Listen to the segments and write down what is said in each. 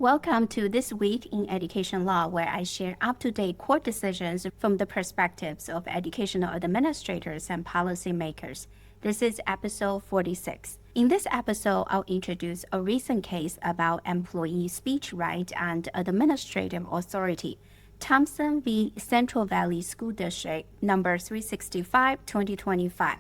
Welcome to This Week in Education Law, where I share up-to-date court decisions from the perspectives of educational administrators and policymakers. This is episode 46. In this episode, I'll introduce a recent case about employee speech right and administrative authority. Thompson v. Central Valley School District, number 365, 2025.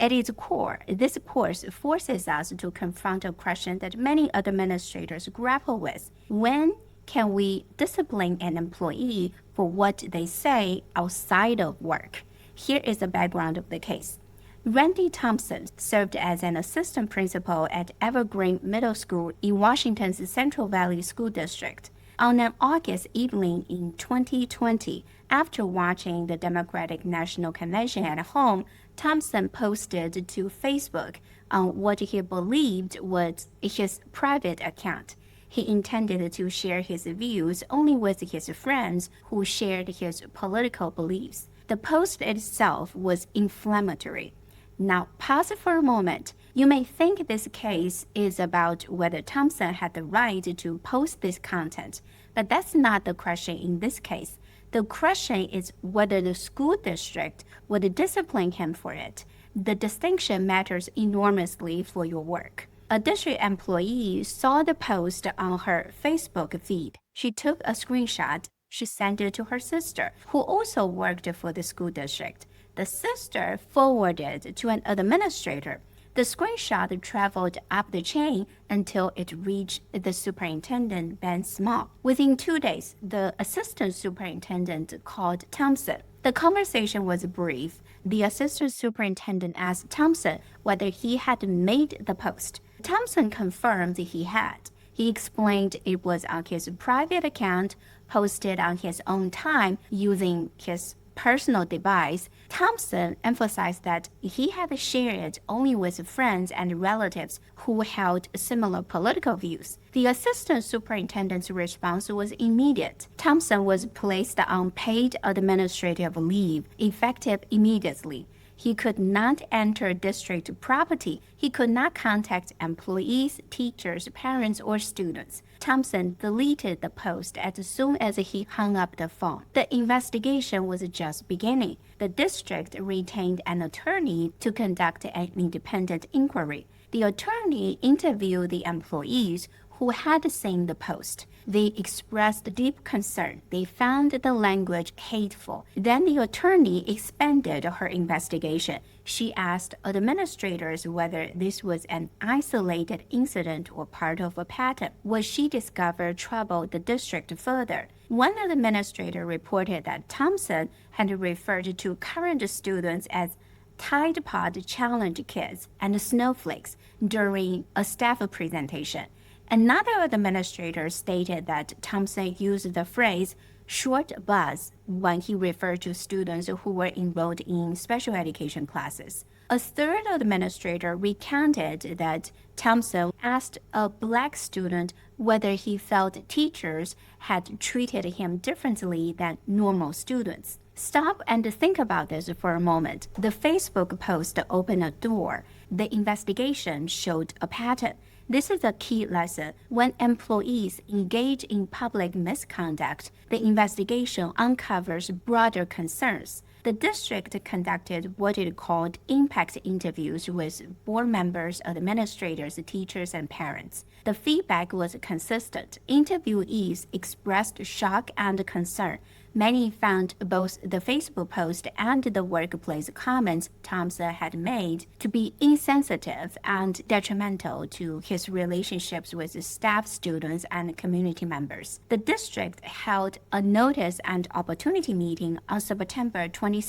At its core, this course forces us to confront a question that many administrators grapple with. When can we discipline an employee for what they say outside of work? Here is the background of the case. Randy Thompson served as an assistant principal at Evergreen Middle School in Washington's Central Valley School District. On an August evening in 2020, after watching the Democratic National Convention at home, Thompson posted to Facebook on what he believed was his private account. He intended to share his views only with his friends who shared his political beliefs. The post itself was inflammatory. Now, pause for a moment. You may think this case is about whether Thompson had the right to post this content, but that's not the question in this case. The question is whether the school district would discipline him for it. The distinction matters enormously for your work. A district employee saw the post on her Facebook feed. She took a screenshot. She sent it to her sister, who also worked for the school district. The sister forwarded to an administrator. The screenshot traveled up the chain until it reached the superintendent, Ben Small. Within 2 days, the assistant superintendent called Thompson. The conversation was brief. The assistant superintendent asked Thompson whether he had made the post. Thompson confirmed he had. He explained it was on his private account, posted on his own time using his personal device. Thompson emphasized that he had shared it only with friends and relatives who held similar political views. The assistant superintendent's response was immediate. Thompson was placed on paid administrative leave, effective immediately. He could not enter district property. He could not contact employees, teachers, parents, or students. Thompson deleted the post as soon as he hung up the phone. The investigation was just beginning. The district retained an attorney to conduct an independent inquiry. The attorney interviewed the employees who had seen the post. They expressed deep concern. They found the language hateful. Then the attorney expanded her investigation. She asked administrators whether this was an isolated incident or part of a pattern. What she discovered troubled the district further. One administrator reported that Thompson had referred to current students as Tide Pod Challenge kids and snowflakes during a staff presentation. Another administrator stated that Thompson used the phrase short bus when he referred to students who were enrolled in special education classes. A third administrator recounted that Thompson asked a black student whether he felt teachers had treated him differently than normal students. Stop and think about this for a moment. The Facebook post opened a door. The investigation showed a pattern. This is a key lesson. When employees engage in public misconduct, the investigation uncovers broader concerns. The district conducted what it called impact interviews with board members, administrators, teachers, and parents. The feedback was consistent. Interviewees expressed shock and concern. Many found both the Facebook post and the workplace comments Thompson had made to be insensitive and detrimental to his relationships with staff, students, and community members. The district held a notice and opportunity meeting on September 22,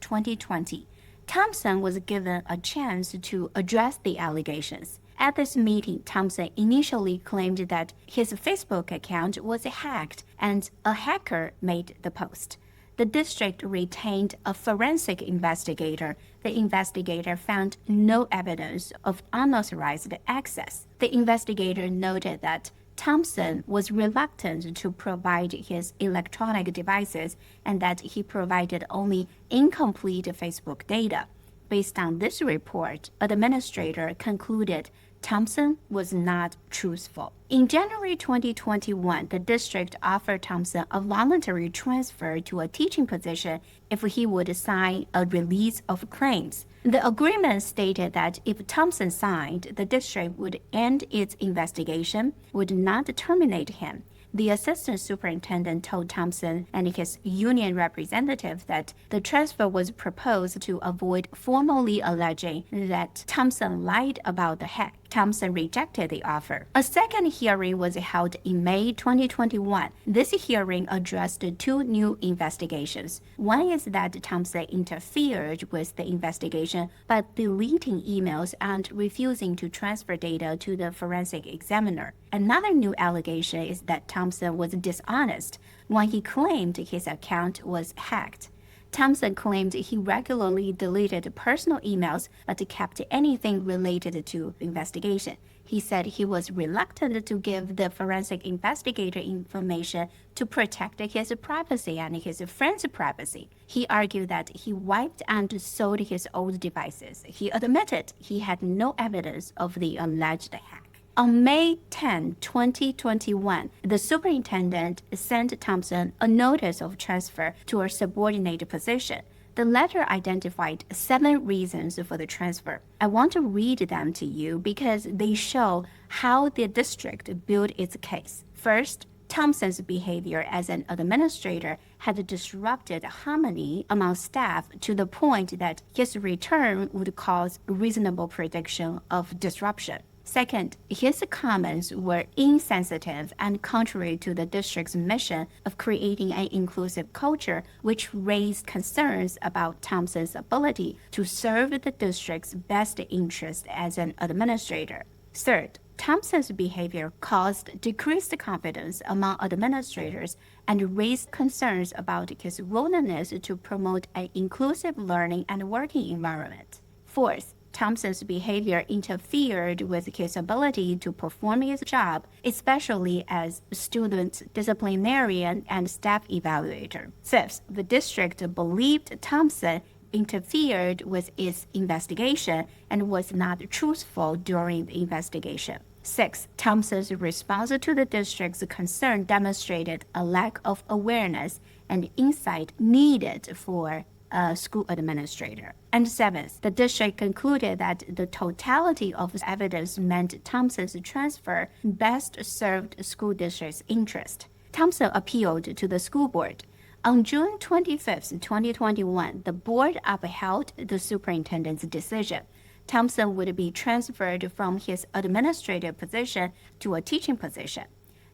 2020. Thompson was given a chance to address the allegations. At this meeting, Thompson initially claimed that his Facebook account was hacked and a hacker made the post. The district retained a forensic investigator. The investigator found no evidence of unauthorized access. The investigator noted that Thompson was reluctant to provide his electronic devices and that he provided only incomplete Facebook data. Based on this report, administrator concluded Thompson was not truthful. In January 2021, the district offered Thompson a voluntary transfer to a teaching position if he would sign a release of claims. The agreement stated that if Thompson signed, the district would end its investigation, would not terminate him. The assistant superintendent told Thompson and his union representative that the transfer was proposed to avoid formally alleging that Thompson lied about the hack. Thompson rejected the offer. A second hearing was held in May 2021. This hearing addressed two new investigations. One is that Thompson interfered with the investigation by deleting emails and refusing to transfer data to the forensic examiner. Another new allegation is that Thompson was dishonest when he claimed his account was hacked. Thompson claimed he regularly deleted personal emails but kept anything related to investigation. He said he was reluctant to give the forensic investigator information to protect his privacy and his friends' privacy. He argued that he wiped and sold his old devices. He admitted he had no evidence of the alleged hack. On May 10, 2021, the superintendent sent Thompson a notice of transfer to a subordinate position. The letter identified 7 reasons for the transfer. I want to read them to you because they show how the district built its case. First, Thompson's behavior as an administrator had disrupted harmony among staff to the point that his return would cause reasonable prediction of disruption. Second, his comments were insensitive and contrary to the district's mission of creating an inclusive culture, which raised concerns about Thompson's ability to serve the district's best interest as an administrator. Third, Thompson's behavior caused decreased confidence among administrators and raised concerns about his willingness to promote an inclusive learning and working environment. Fourth, Thompson's behavior interfered with his ability to perform his job, especially as student disciplinarian and staff evaluator. Fifth, the district believed Thompson interfered with its investigation and was not truthful during the investigation. Sixth, Thompson's response to the district's concern demonstrated a lack of awareness and insight needed for a school administrator. And seventh, the district concluded that the totality of evidence meant Thompson's transfer best served the school district's interest. Thompson appealed to the school board. On June 25, 2021, the board upheld the superintendent's decision. Thompson would be transferred from his administrative position to a teaching position.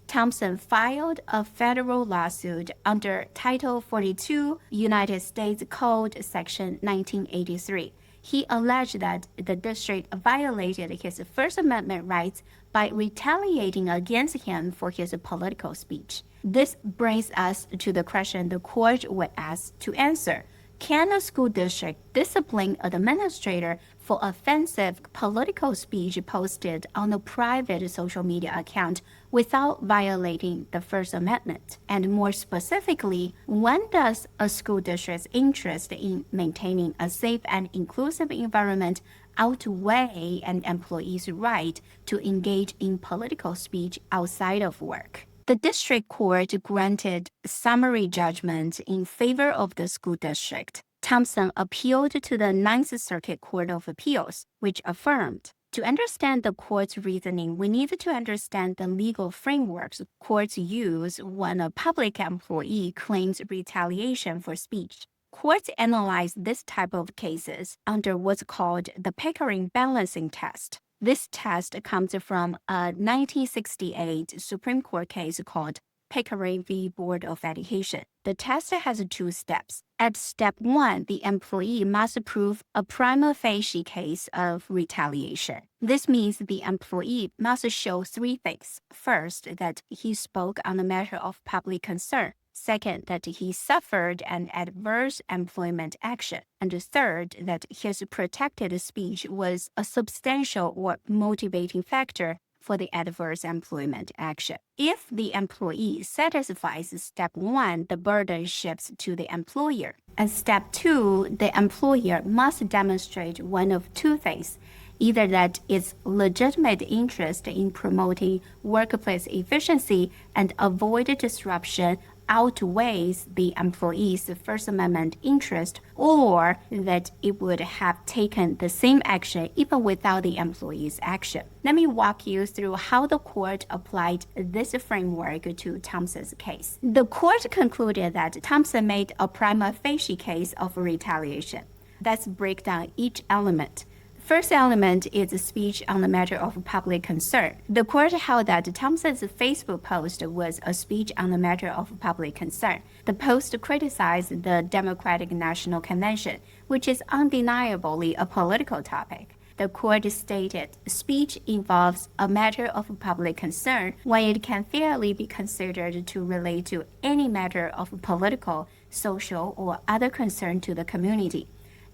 Thompson filed a federal lawsuit under Title 42, United States Code, Section 1983. He alleged that the district violated his First Amendment rights by retaliating against him for his political speech. This brings us to the question the court was asked to answer. Can a school district discipline an administrator for offensive political speech posted on a private social media account without violating the First Amendment? And more specifically, when does a school district's interest in maintaining a safe and inclusive environment outweigh an employee's right to engage in political speech outside of work? The district court granted summary judgment in favor of the school district. Thompson appealed to the Ninth Circuit Court of Appeals, which affirmed. To understand the court's reasoning, we need to understand the legal frameworks courts use when a public employee claims retaliation for speech. Courts analyze this type of cases under what's called the Pickering Balancing Test. This test comes from a 1968 Supreme Court case called Pickering v. Board of Education. The test has 2 steps. At step 1, the employee must prove a prima facie case of retaliation. This means the employee must show 3 things. First, that he spoke on a matter of public concern. Second, that he suffered an adverse employment action. And third, that his protected speech was a substantial or motivating factor for the adverse employment action. If the employee satisfies step 1, the burden shifts to the employer. At step 2, the employer must demonstrate one of 2 things. either that its legitimate interest in promoting workplace efficiency and avoid disruption outweighs the employee's First Amendment interest, or that it would have taken the same action even without the employee's action. Let me walk you through how the court applied this framework to Thompson's case. The court concluded that Thompson made a prima facie case of retaliation. Let's break down each element. First element is speech on the matter of public concern. The court held that Thompson's Facebook post was a speech on the matter of public concern. The post criticized the Democratic National Convention, which is undeniably a political topic. The court stated speech involves a matter of public concern when it can fairly be considered to relate to any matter of political, social, or other concern to the community.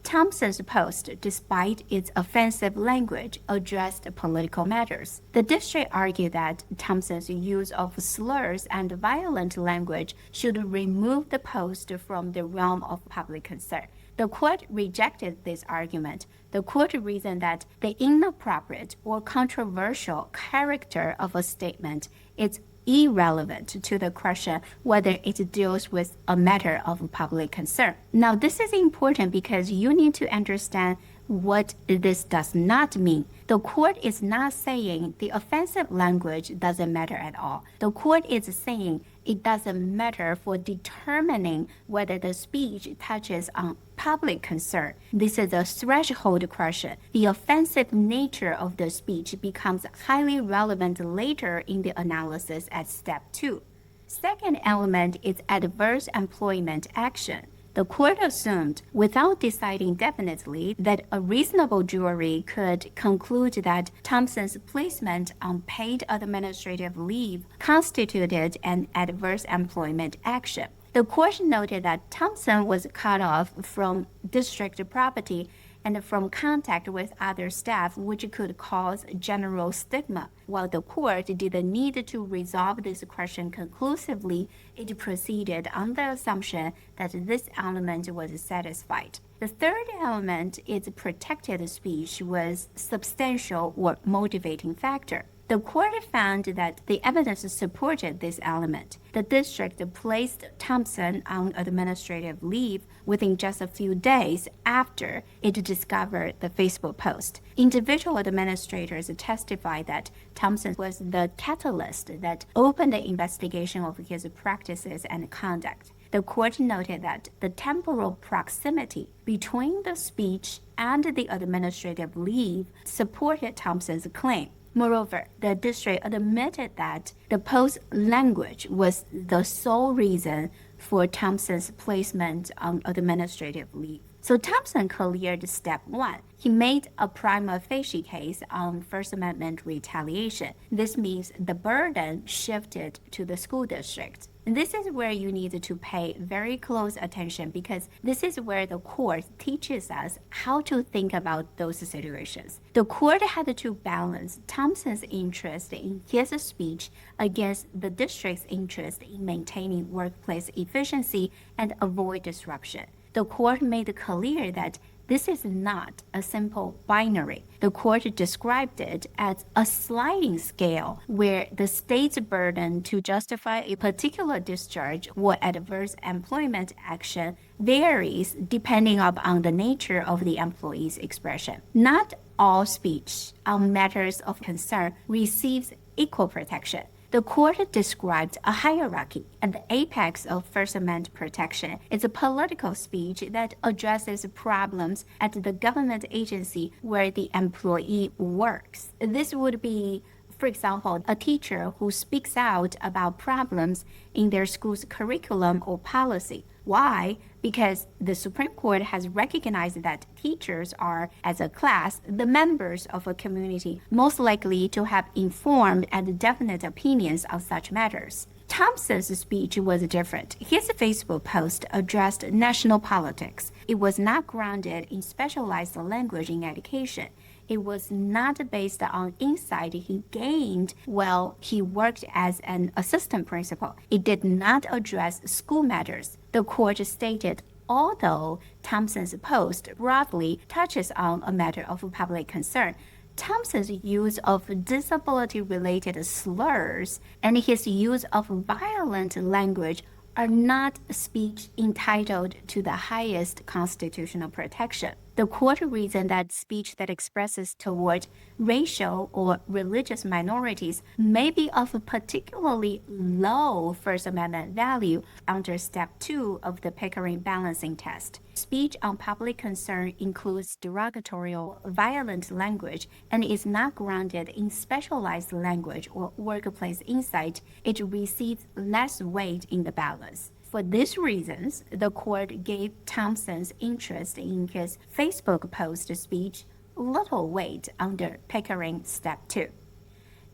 Thompson's post, despite its offensive language, addressed political matters. The district argued that Thompson's use of slurs and violent language should remove the post from the realm of public concern. The court rejected this argument. The court reasoned that the inappropriate or controversial character of a statement is irrelevant to the question whether it deals with a matter of public concern. Now, this is important because you need to understand what this does not mean. The court is not saying the offensive language doesn't matter at all. The court is saying it doesn't matter for determining whether the speech touches on public concern. This is a threshold question. The offensive nature of the speech becomes highly relevant later in the analysis at step 2. Second element is adverse employment action. The court assumed, without deciding definitely, that a reasonable jury could conclude that Thompson's placement on paid administrative leave constituted an adverse employment action. The court noted that Thompson was cut off from district property and from contact with other staff, which could cause general stigma. While the court didn't need to resolve this question conclusively, it proceeded on the assumption that this element was satisfied. The third element is protected speech was substantial or motivating factor. The court found that the evidence supported this element. The district placed Thompson on administrative leave within just a few days after it discovered the Facebook post. Individual administrators testified that Thompson was the catalyst that opened the investigation of his practices and conduct. The court noted that the temporal proximity between the speech and the administrative leave supported Thompson's claim. Moreover, the district admitted that the post language was the sole reason for Thompson's placement on administrative leave. So Thompson cleared step 1. He made a prima facie case on First Amendment retaliation. This means the burden shifted to the school district. And this is where you need to pay very close attention because this is where the court teaches us how to think about those situations. The court had to balance Thompson's interest in his speech against the district's interest in maintaining workplace efficiency and avoid disruption. The court made clear that this is not a simple binary. The court described it as a sliding scale where the state's burden to justify a particular discharge or adverse employment action varies depending upon the nature of the employee's expression. Not all speech on matters of concern receives equal protection. The court described a hierarchy, and the apex of First Amendment protection is a political speech that addresses problems at the government agency where the employee works. This would be, for example, a teacher who speaks out about problems in their school's curriculum or policy. Why? Because the Supreme Court has recognized that teachers are, as a class, the members of a community most likely to have informed and definite opinions on such matters. Thompson's speech was different. His Facebook post addressed national politics. It was not grounded in specialized language in education. It was not based on insight he gained while he worked as an assistant principal. It did not address school matters. The court stated although Thompson's post broadly touches on a matter of public concern, Thompson's use of disability-related slurs and his use of violent language are not speech entitled to the highest constitutional protection. The court reasoned that speech that expresses toward racial or religious minorities may be of a particularly low First Amendment value under Step 2 of the Pickering Balancing Test. Speech on public concern includes derogatory or violent language and is not grounded in specialized language or workplace insight. It receives less weight in the balance. For these reasons, the court gave Thompson's interest in his Facebook post speech little weight under Pickering Step 2.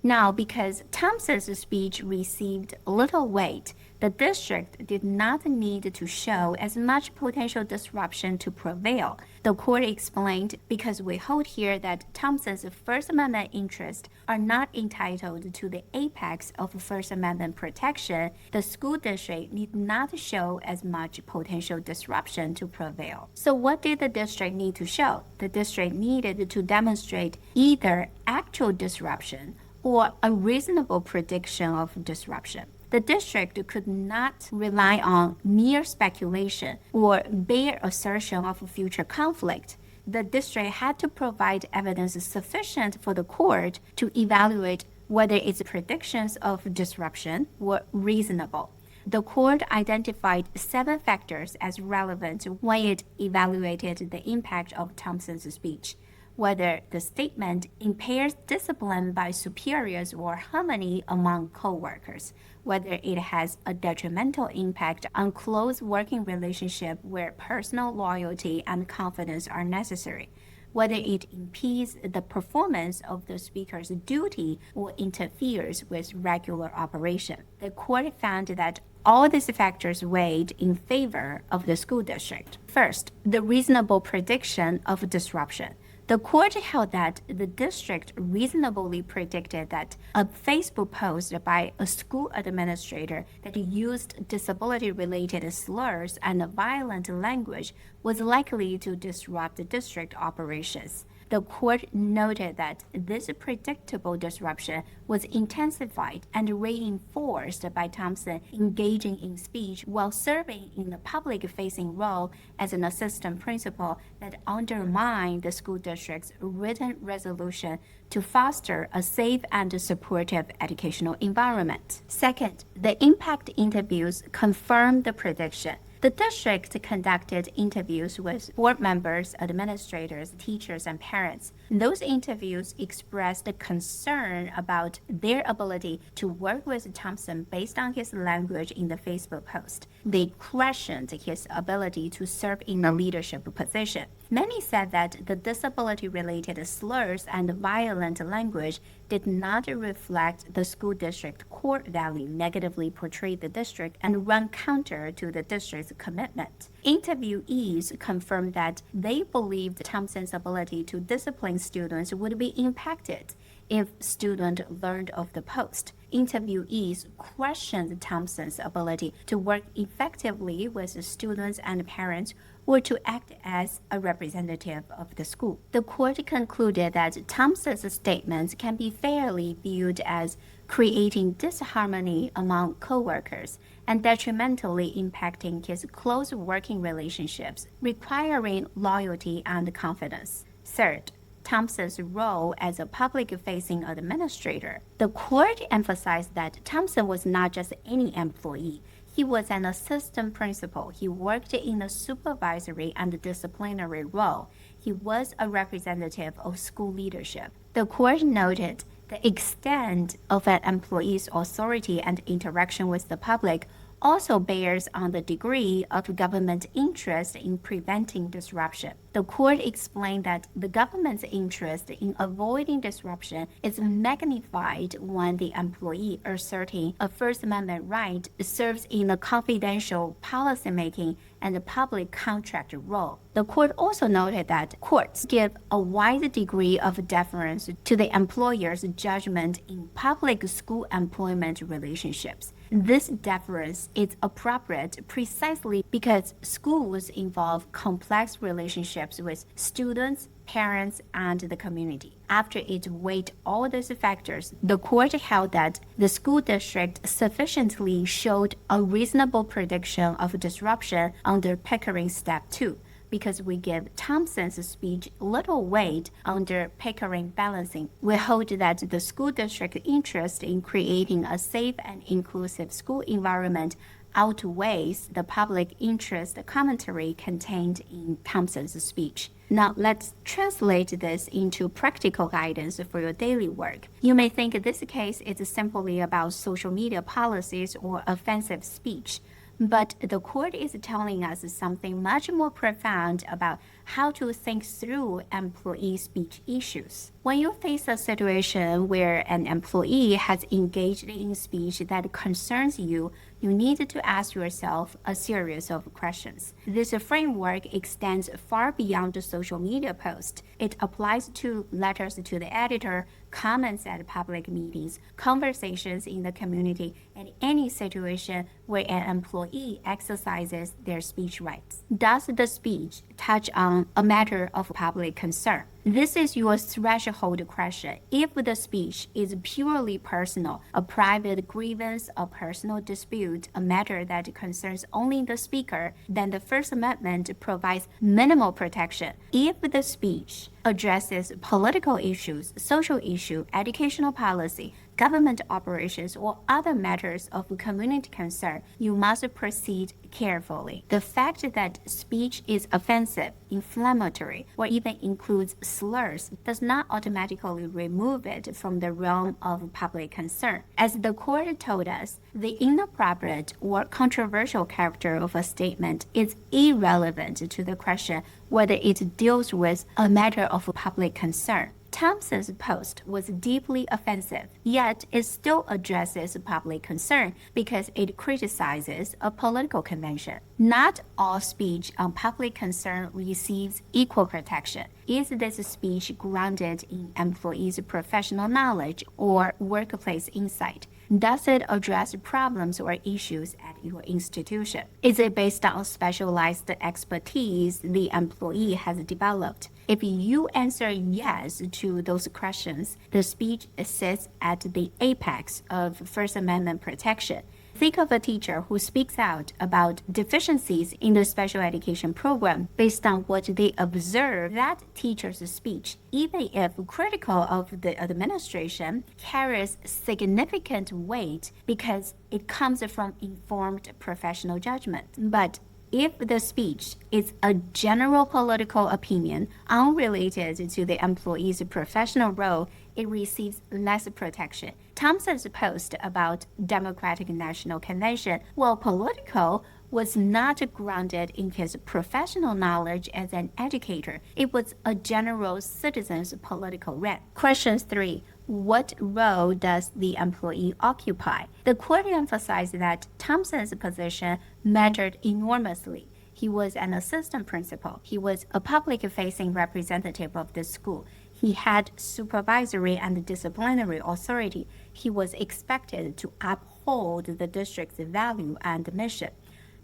Now, because Thompson's speech received little weight, the district did not need to show as much potential disruption to prevail. The court explained, because we hold here that Thompson's First Amendment interests are not entitled to the apex of First Amendment protection, the school district need not show as much potential disruption to prevail. So what did the district need to show? The district needed to demonstrate either actual disruption or a reasonable prediction of disruption. The district could not rely on mere speculation or bare assertion of future conflict. The district had to provide evidence sufficient for the court to evaluate whether its predictions of disruption were reasonable. The court identified 7 factors as relevant when it evaluated the impact of Thompson's speech: whether the statement impairs discipline by superiors or harmony among co-workers, whether it has a detrimental impact on close working relationship where personal loyalty and confidence are necessary, whether it impedes the performance of the speaker's duty or interferes with regular operation. The court found that all these factors weighed in favor of the school district. First, the reasonable prediction of disruption. The court held that the district reasonably predicted that a Facebook post by a school administrator that used disability-related slurs and violent language was likely to disrupt the district operations. The court noted that this predictable disruption was intensified and reinforced by Thompson engaging in speech while serving in a public-facing role as an assistant principal that undermined the school district's written resolution to foster a safe and supportive educational environment. Second, the impact interviews confirmed the prediction. The district conducted interviews with board members, administrators, teachers, and parents. Those interviews expressed concern about their ability to work with Thompson based on his language in the Facebook post. They questioned his ability to serve in a leadership position. Many said that the disability-related slurs and violent language did not reflect the school district core value, negatively portrayed the district, and run counter to the district's commitment. Interviewees confirmed that they believed Thompson's ability to discipline students would be impacted if students learned of the post. Interviewees questioned Thompson's ability to work effectively with students and parents or to act as a representative of the school. The court concluded that Thompson's statements can be fairly viewed as creating disharmony among co-workers and detrimentally impacting his close working relationships, requiring loyalty and confidence. Third, Thompson's role as a public-facing administrator. The court emphasized that Thompson was not just any employee. He was an assistant principal. He worked in a supervisory and disciplinary role. He was a representative of school leadership. The court noted the extent of an employee's authority and interaction with the public also bears on the degree of government interest in preventing disruption. The court explained that the government's interest in avoiding disruption is magnified when the employee asserting a First Amendment right serves in a confidential policymaking and public contract role. The court also noted that courts give a wide degree of deference to the employer's judgment in public school employment relationships. This deference is appropriate precisely because schools involve complex relationships with students, parents, and the community. After it weighed all these factors, the court held that the school district sufficiently showed a reasonable prediction of disruption under Pickering Step 2, because we give Thompson's speech little weight under Pickering Balancing. We hold that the school district's interest in creating a safe and inclusive school environment outweighs the public interest commentary contained in Thompson's speech. Now, let's translate this into practical guidance for your daily work. You may think this case is simply about social media policies or offensive speech, but the court is telling us something much more profound about how to think through employee speech issues. When you face a situation where an employee has engaged in speech that concerns you, you need to ask yourself a series of questions. This framework extends far beyond the social media post. It applies to letters to the editor, comments at public meetings, conversations in the community, and any situation where an employee exercises their speech rights. Does the speech touch on a matter of public concern? This is your threshold question. If the speech is purely personal, a private grievance, a personal dispute, a matter that concerns only the speaker, then the First Amendment provides minimal protection. If the speech addresses political issues, social issue, educational policy, government operations, or other matters of community concern, you must proceed carefully. The fact that speech is offensive, inflammatory, or even includes slurs does not automatically remove it from the realm of public concern. As the court told us, the inappropriate or controversial character of a statement is irrelevant to the question whether it deals with a matter of public concern. Thompson's post was deeply offensive, yet it still addresses public concern because it criticizes a political convention. Not all speech on public concern receives equal protection. Is this speech grounded in employees' professional knowledge or workplace insight? Does it address problems or issues at your institution? Is it based on specialized expertise the employee has developed? If you answer yes to those questions, the speech sits at the apex of First Amendment protection. Think of a teacher who speaks out about deficiencies in the special education program based on what they observe. That teacher's speech, even if critical of the administration, carries significant weight because it comes from informed professional judgment. But if the speech is a general political opinion unrelated to the employee's professional role, it receives less protection. Thompson's post about Democratic National Convention, while political, was not grounded in his professional knowledge as an educator. It was a general citizen's political rant. Question 3. What role does the employee occupy? The court emphasized that Thompson's position mattered enormously. He was an assistant principal. He was a public-facing representative of the school. He had supervisory and disciplinary authority. He was expected to uphold the district's value and mission.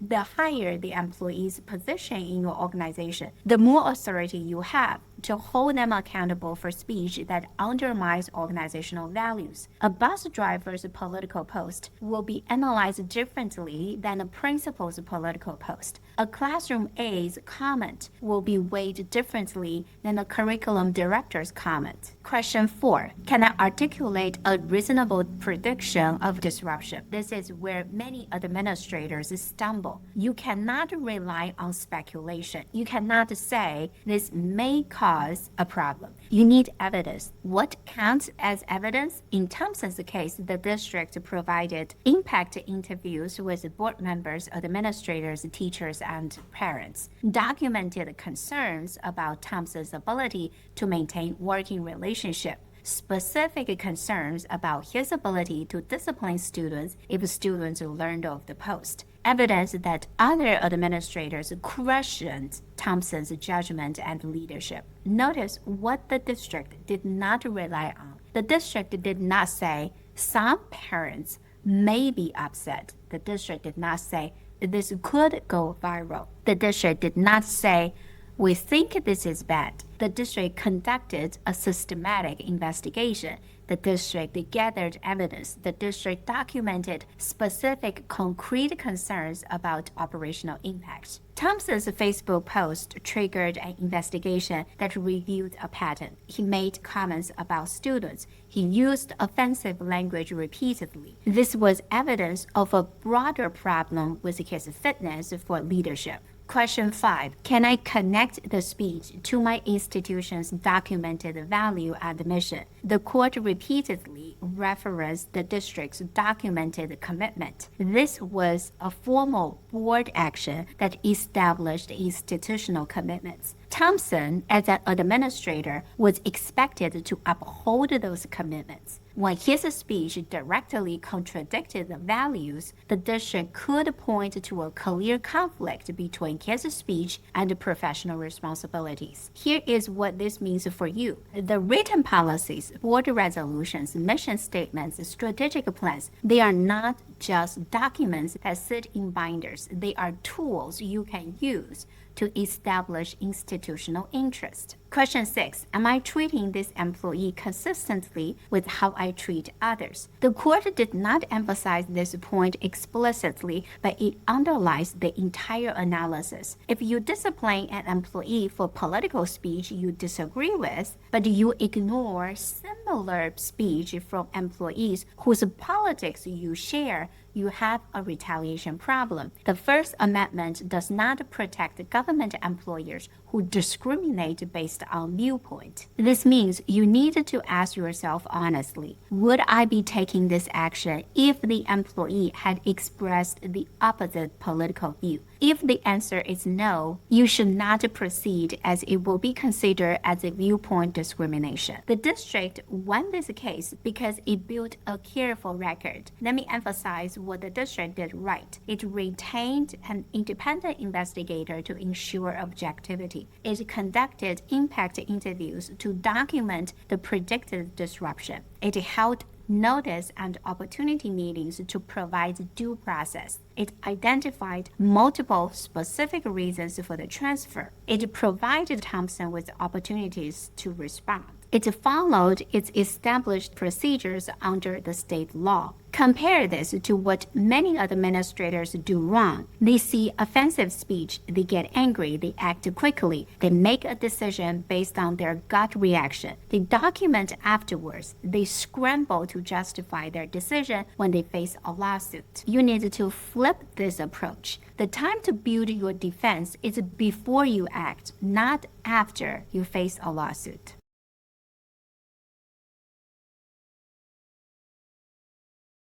The higher the employee's position in your organization, the more authority you have to hold them accountable for speech that undermines organizational values. A bus driver's political post will be analyzed differently than a principal's political post. A classroom aide's comment will be weighed differently than a curriculum director's comment. Question 4. Can I articulate a reasonable prediction of disruption? This is where many administrators stumble. You cannot rely on speculation. You cannot say this may cause a problem. You need evidence. What counts as evidence? In Thompson's case, the district provided impact interviews with board members, administrators, teachers, and parents, documented concerns about Thompson's ability to maintain working relationship, specific concerns about his ability to discipline students if students learned of the post, evidence that other administrators questioned Thompson's judgment and leadership. Notice what the district did not rely on. The district did not say some parents may be upset. The district did not say this could go viral. The district did not say we think this is bad. The district conducted a systematic investigation. The district gathered evidence. The district documented specific concrete concerns about operational impacts. Thompson's Facebook post triggered an investigation that revealed a pattern. He made comments about students. He used offensive language repeatedly. This was evidence of a broader problem with his fitness for leadership. Question 5. Can I connect the speech to my institution's documented value and mission? The court repeatedly referenced the district's documented commitment. This was a formal board action that established institutional commitments. Thompson, as an administrator, was expected to uphold those commitments. When his speech directly contradicted the values, the district could point to a clear conflict between his speech and professional responsibilities. Here is what this means for you. The written policies, board resolutions, mission statements, strategic plans, they are not just documents that sit in binders. They are tools you can use to establish institutional interest. Question 6. Am I treating this employee consistently with how I treat others? The court did not emphasize this point explicitly, but it underlies the entire analysis. If you discipline an employee for political speech you disagree with, but you ignore similar speech from employees whose politics you share, you have a retaliation problem. The First Amendment does not protect government employers who discriminate based on viewpoint. This means you need to ask yourself honestly, would I be taking this action if the employee had expressed the opposite political view? If the answer is no, you should not proceed as it will be considered as a viewpoint discrimination. The district won this case because it built a careful record. Let me emphasize what the district did right. It retained an independent investigator to ensure objectivity. It conducted impact interviews to document the predicted disruption. It held notice and opportunity meetings to provide due process. It identified multiple specific reasons for the transfer. It provided Thompson with opportunities to respond. It followed its established procedures under the state law. Compare this to what many administrators do wrong. They see offensive speech, they get angry, they act quickly, they make a decision based on their gut reaction. They document afterwards. They scramble to justify their decision when they face a lawsuit. You need to flip this approach. The time to build your defense is before you act, not after you face a lawsuit.